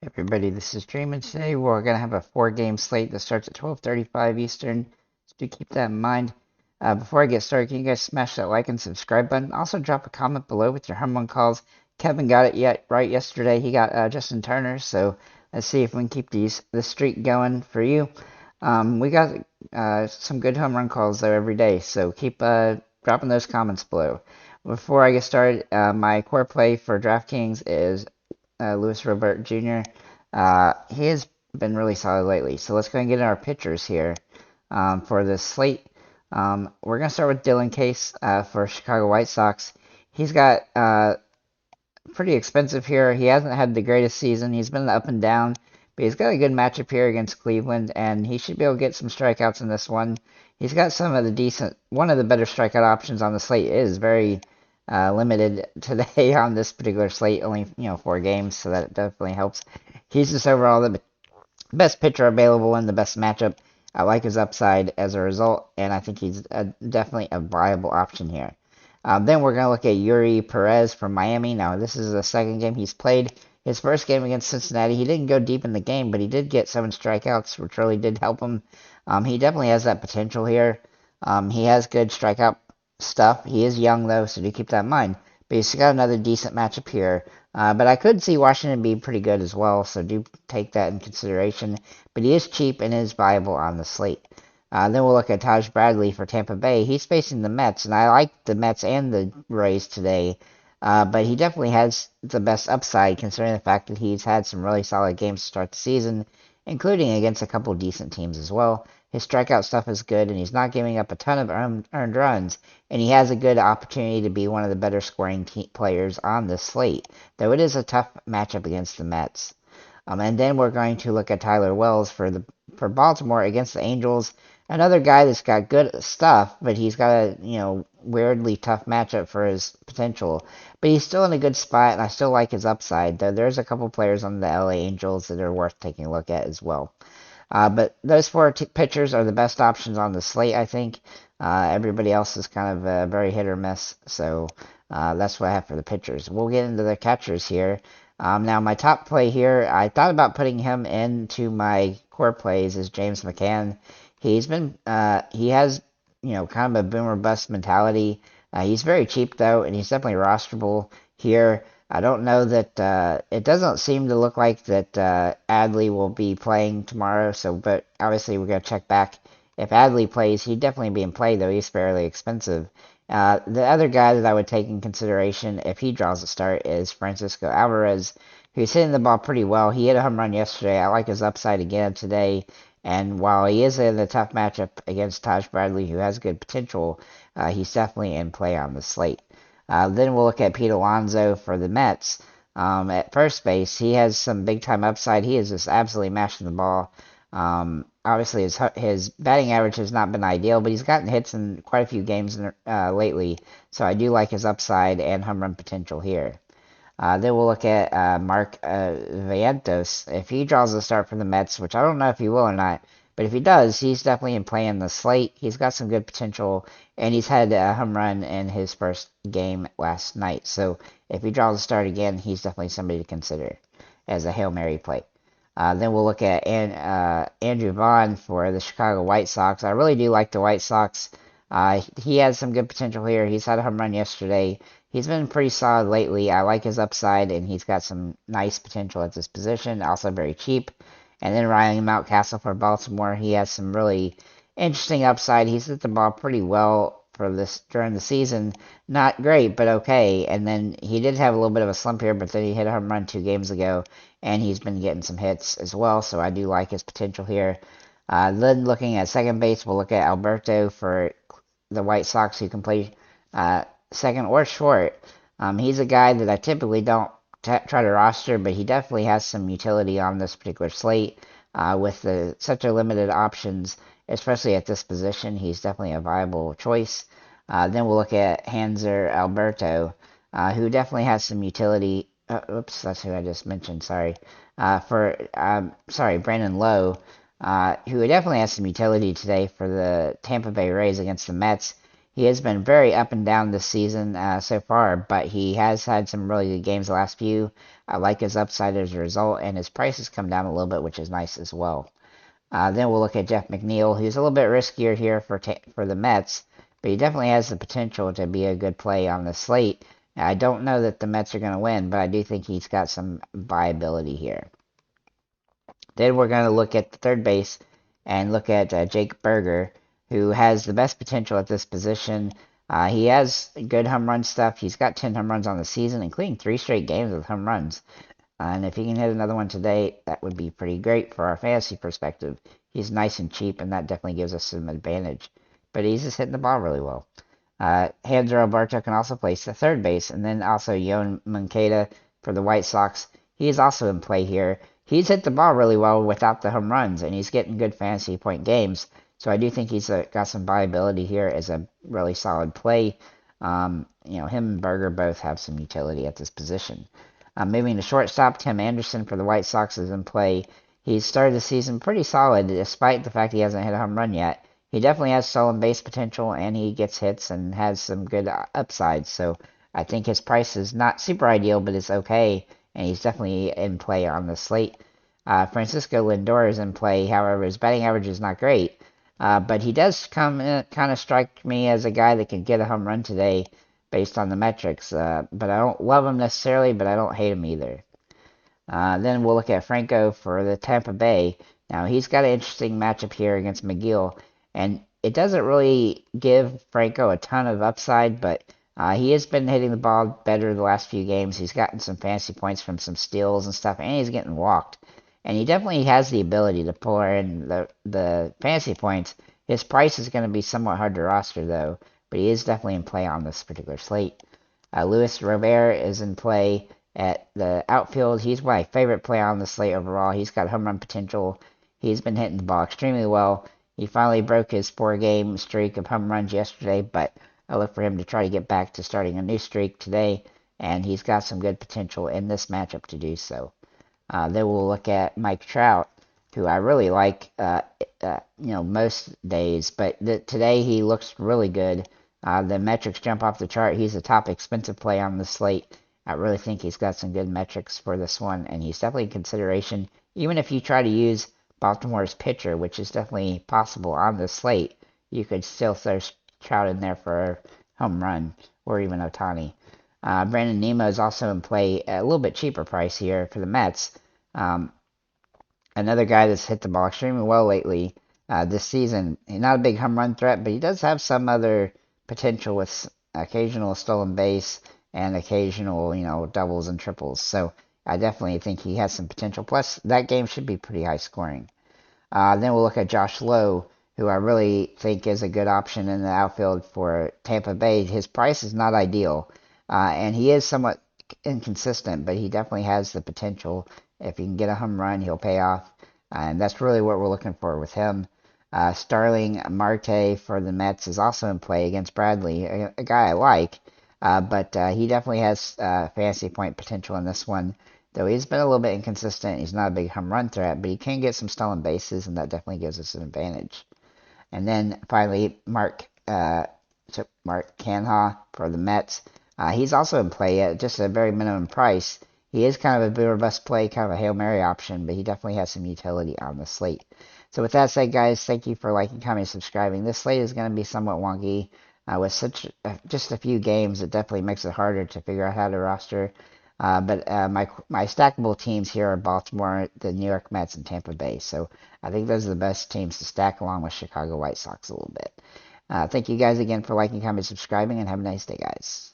Everybody, this is Dreamin'. Today we're going to have a four-game slate that starts at 12:35 Eastern, so do keep that in mind. Before I get started, can you guys smash that like and subscribe button? Also, drop a comment below with your home run calls. Kevin got it right yesterday. He got Justin Turner, so let's see if we can keep this streak going for you. We got some good home run calls though every day, so keep dropping those comments below. Before I get started, my core play for DraftKings is Luis Robert Jr. He has been really solid lately. So let's go and get in our pitchers here for this slate. We're going to start with Dylan Case for Chicago White Sox. He's got pretty expensive here. He hasn't had the greatest season. He's been up and down, but he's got a good matchup here against Cleveland, and he should be able to get some strikeouts in this one. He's got some of the one of the better strikeout options on the slate. It is very limited today on this particular slate, only 4 games, so that definitely helps. He's just overall the best pitcher available in the best matchup. I like his upside as a result, and I think he's definitely a viable option here. Then we're going to look at Yuri Perez from Miami. Now, this is the second game he's played. His first game against Cincinnati, he didn't go deep in the game, but he did get 7 strikeouts, which really did help him. He definitely has that potential here. He has good strikeout stuff. He is young, though, so do keep that in mind. But he's got another decent matchup here. But I could see Washington being pretty good as well, so do take that in consideration. But he is cheap and is viable on the slate. Then we'll look at Taj Bradley for Tampa Bay. He's facing the Mets, and I like the Mets and the Rays today. But he definitely has the best upside considering the fact that he's had some really solid games to start the season, including against a couple decent teams as well. His strikeout stuff is good, and he's not giving up a ton of earned runs, and he has a good opportunity to be one of the better scoring players on this slate, though it is a tough matchup against the Mets. And then we're going to look at Tyler Wells for Baltimore against the Angels. Another guy that's got good stuff, but he's got a weirdly tough matchup for his potential. But he's still in a good spot, and I still like his upside. Though there's a couple players on the LA Angels that are worth taking a look at as well. But those four pitchers are the best options on the slate, I think. Everybody else is kind of very hit or miss, so that's what I have for the pitchers. We'll get into the catchers here. Now, my top play here, I thought about putting him into my core plays is James McCann. He has, kind of a boomer bust mentality. He's very cheap though, and he's definitely rosterable here. I don't know that it doesn't seem to look like that Adley will be playing tomorrow. So, but obviously we're gonna check back. If Adley plays, he'd definitely be in play though. He's fairly expensive. The other guy that I would take in consideration if he draws a start is Francisco Alvarez, who's hitting the ball pretty well. He hit a home run yesterday. I like his upside again today. And while he is in a tough matchup against Taj Bradley, who has good potential, he's definitely in play on the slate. Then we'll look at Pete Alonso for the Mets. At first base, he has some big time upside. He is just absolutely mashing the ball. Obviously, his batting average has not been ideal, but he's gotten hits in quite a few games lately. So I do like his upside and home run potential here. Then we'll look at Mark Vientos. If he draws a start for the Mets, which I don't know if he will or not, but if he does, he's definitely in play in the slate. He's got some good potential, and he's had a home run in his first game last night. So if he draws a start again, he's definitely somebody to consider as a Hail Mary play. Then we'll look at Andrew Vaughn for the Chicago White Sox. I really do like the White Sox. He has some good potential here. He's had a home run yesterday. He's been pretty solid lately. I like his upside, and he's got some nice potential at this position. Also very cheap. And then Ryan Mountcastle for Baltimore. He has some really interesting upside. He's hit the ball pretty well for this during the season. Not great, but okay. And then he did have a little bit of a slump here, but then he hit a home run 2 games ago, and he's been getting some hits as well. So I do like his potential here. Then looking at second base, we'll look at Alberto for the White Sox, who can play second or short. He's a guy that I typically don't try to roster, but he definitely has some utility on this particular slate with such a limited options, especially at this position. He's definitely a viable choice. Then we'll look at Hanser Alberto, who definitely has some utility. Oops, that's who I just mentioned. Sorry. Brandon Lowe, who definitely has some utility today for the Tampa Bay Rays against the Mets. He has been very up and down this season so far, but he has had some really good games the last few. I like his upside as a result, and his price has come down a little bit, which is nice as well. Then we'll look at Jeff McNeil, who's a little bit riskier here for the Mets, but he definitely has the potential to be a good play on the slate. I don't know that the Mets are going to win, but I do think he's got some viability here. Then we're going to look at the third base and look at Jake Berger, who has the best potential at this position. He has good home run stuff. He's got 10 home runs on the season, including 3 straight games with home runs. And if he can hit another one today, that would be pretty great for our fantasy perspective. He's nice and cheap, and that definitely gives us some advantage. But he's just hitting the ball really well. Hanser Alberto can also play the third base, and then also Yoan Moncada for the White Sox. He is also in play here. He's hit the ball really well without the home runs, and he's getting good fantasy point games. So I do think he's got some viability here as a really solid play. Him and Berger both have some utility at this position. Moving to shortstop, Tim Anderson for the White Sox is in play. He's started the season pretty solid, despite the fact he hasn't hit a home run yet. He definitely has stolen base potential, and he gets hits and has some good upside. So I think his price is not super ideal, but it's okay, and he's definitely in play on the slate. Francisco Lindor is in play. However, his batting average is not great, but he does kind of strike me as a guy that can get a home run today based on the metrics. But I don't love him necessarily, but I don't hate him either. Then we'll look at Franco for the Tampa Bay. Now, he's got an interesting matchup here against McGill, and it doesn't really give Franco a ton of upside, but he has been hitting the ball better the last few games. He's gotten some fantasy points from some steals and stuff, and he's getting walked. And he definitely has the ability to pull in the fantasy points. His price is going to be somewhat hard to roster, though, but he is definitely in play on this particular slate. Luis Robert is in play at the outfield. He's my favorite player on the slate overall. He's got home run potential. He's been hitting the ball extremely well. He finally broke his 4-game streak of home runs yesterday, but I look for him to try to get back to starting a new streak today, and he's got some good potential in this matchup to do so. Then we'll look at Mike Trout, who I really like, most days, but today he looks really good. The metrics jump off the chart. He's a top expensive play on the slate. I really think he's got some good metrics for this one, and he's definitely in consideration. Even if you try to use Baltimore's pitcher, which is definitely possible on the slate, you could still throw Trout in there for a home run, or even Ohtani. Brandon Nimmo is also in play at a little bit cheaper price here for the Mets. Another guy that's hit the ball extremely well lately this season. He's not a big home run threat, but he does have some other potential with occasional stolen base and occasional, doubles and triples. So I definitely think he has some potential. Plus, that game should be pretty high scoring. Then we'll look at Josh Lowe, who I really think is a good option in the outfield for Tampa Bay. His price is not ideal, and he is somewhat inconsistent, but he definitely has the potential. If he can get a home run, he'll pay off, and that's really what we're looking for with him. Starling Marte for the Mets is also in play against Bradley, a guy I like, but he definitely has fantasy point potential in this one, though he's been a little bit inconsistent. He's not a big home run threat, but he can get some stolen bases, and that definitely gives us an advantage. And then finally, Mark Canha for the Mets. He's also in play at just a very minimum price. He is kind of a bit of a bust play, kind of a Hail Mary option, but he definitely has some utility on the slate. So with that said, guys, thank you for liking, commenting, subscribing. This slate is going to be somewhat wonky. With just a few games, it definitely makes it harder to figure out how to roster. But my stackable teams here are Baltimore, the New York Mets, and Tampa Bay. So I think those are the best teams to stack along with Chicago White Sox a little bit. Thank you guys again for liking, commenting, subscribing, and have a nice day, guys.